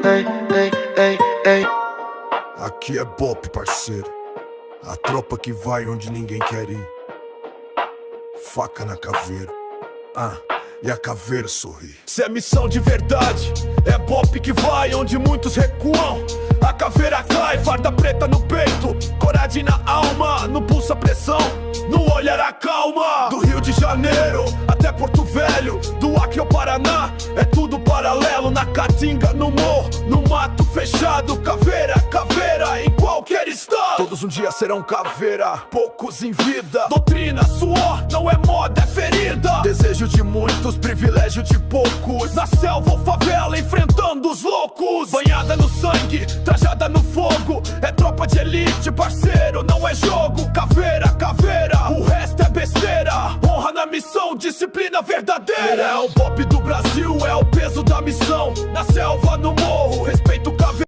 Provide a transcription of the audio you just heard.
ei, ei, ei, ei. Aqui é Bop, parceiro. A tropa que vai onde ninguém quer ir. Faca na caveira. E a caveira sorri. Se é missão de verdade, é Bop que vai onde muitos recuam. A caveira cai, farda preta no peito, coragem na alma, no pulso a pressão, no olhar a calma. Do Rio de Janeiro até Porto Velho, do Acre ao Paraná, é tudo paralelo. Na caatinga, no morro, no mato fechado. Caveira, caveira, em qualquer estado. Todos um dia serão caveira, poucos em vida. Doutrina, suor, não é moda, é ferida. Desejo de muitos, privilégio de poucos. Na selva ou favela, enfrentando os loucos. Banhada no sangue, trajada no fogo. É tropa de elite, parceiro, não é jogo. Caveira, caveira, o resto é besteira. Honra na missão, disciplina verdadeira. É o Bop do Brasil, é o peso da missão. Na selva, no morro,